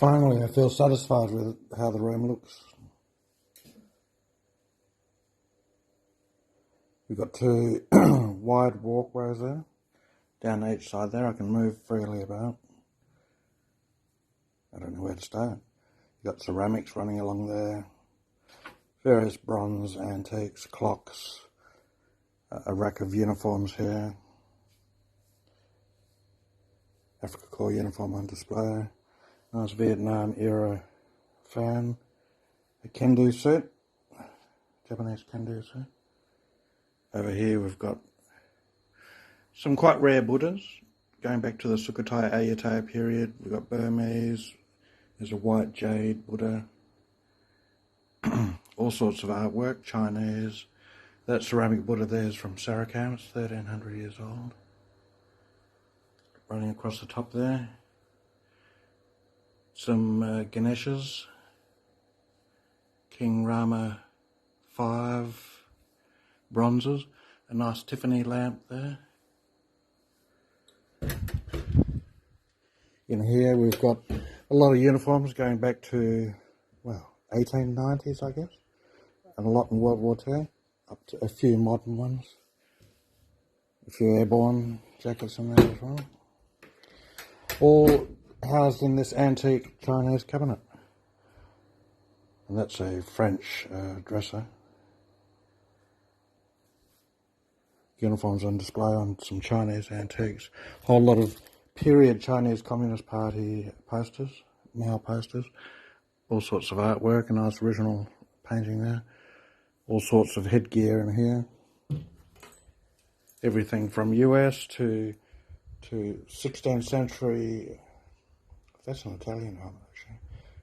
Finally, I feel satisfied with how the room looks. We've got two wide walkways there, down each side there. I can move freely about. I don't know where to start. You've got ceramics running along there, various bronze, antiques, clocks, a rack of uniforms here, Afrika Korps uniform on display, nice Vietnam era fan, a kendo suit, Japanese kendo suit. Over here we've got some quite rare Buddhas, going back to the Sukhothai Ayutthaya period. We've got Burmese, there's a white jade Buddha, all sorts of artwork, Chinese. That ceramic Buddha there is from Sarakam, it's 1300 years old. Running across the top there. Some Ganeshas, King Rama V bronzes, a nice Tiffany lamp there. In here we've got a lot of uniforms going back to, well, 1890s I guess, and a lot in World War II, up to a few modern ones, a few airborne jackets in there as well. All housed in this antique Chinese cabinet. And that's a French dresser. Uniforms on display on some Chinese antiques. Whole lot of period Chinese Communist Party posters, Mao posters. All sorts of artwork, a nice original painting there. All sorts of headgear in here. Everything from US to 16th century, that's an Italian helmet actually,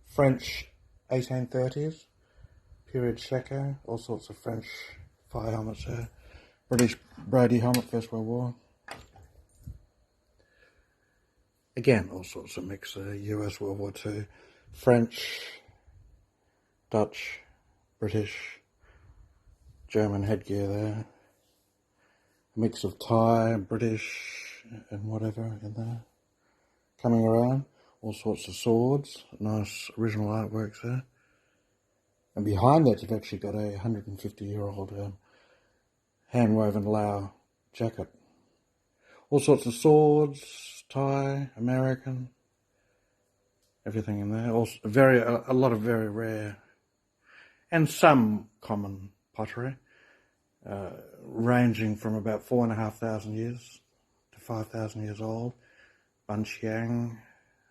French 1830s, period Shako, all sorts of French fire helmets there. British Brady helmet, First World War. Again, all sorts of mix, US World War II, French, Dutch, British, German headgear there. A mix of Thai, British, and whatever in there. Coming around, all sorts of swords, nice original artworks there. And behind that you've actually got a 150-year-old hand-woven Lao jacket. All sorts of swords, Thai, American, everything in there. Also a lot of very rare and some common pottery, ranging from about 4,500 years to 5,000 years old. Banqiang,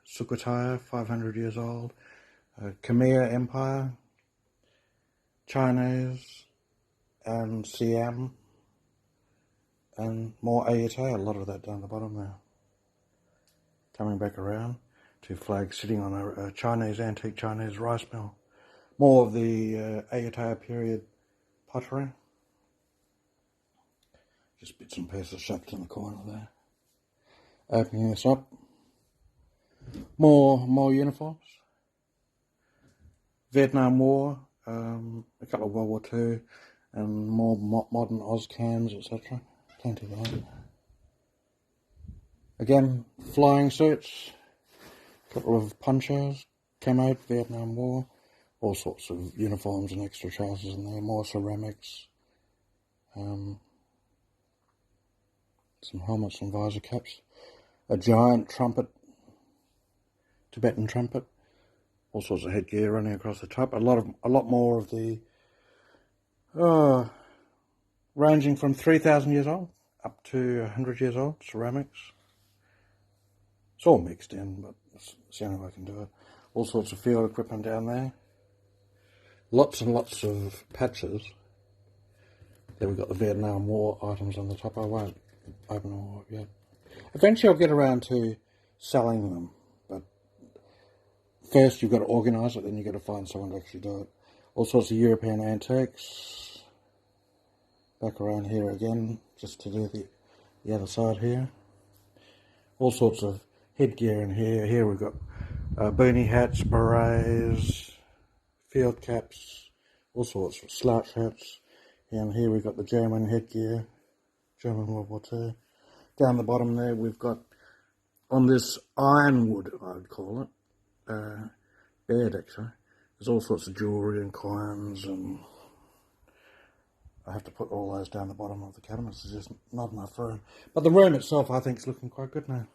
Sukhothai, 500 years old. Khmer Empire, Chinese, and Siam, and more Ayutthaya, a lot of that down the bottom there. Coming back around, two flags sitting on a Chinese, antique Chinese rice mill. More of the Ayutthaya period pottery. Just bits and pieces shoved in the corner there. Opening this up. More uniforms. Vietnam War, a couple of World War II, and more modern Ozcams, etc. Plenty of that. Again, flying suits, a couple of ponchos, camo, Vietnam War, all sorts of uniforms and extra trousers in there, more ceramics, some helmets and visor caps, a giant trumpet, Tibetan trumpet, all sorts of headgear running across the top. A lot more of the ranging from 3,000 years old up to 100 years old ceramics. It's all mixed in, but it's the only way I can do it. All sorts of field equipment down there. Lots and lots of patches. There we've got the Vietnam War items on the top. I won't open them all up yet. Eventually I'll get around to selling them, but first you've got to organise it, then you've got to find someone to actually do it. All sorts of European antiques. Back around here again, just to do the other side here. All sorts of headgear in here. Here we've got beanie hats, berets, field caps, all sorts of slouch hats. And here we've got the German headgear, German World War II. Down the bottom there we've got, on this ironwood, I would call it, bed actually. There's all sorts of jewellery and coins, and I have to put all those down the bottom of the cabinets. There's just not enough room. But the room itself, I think, is looking quite good now.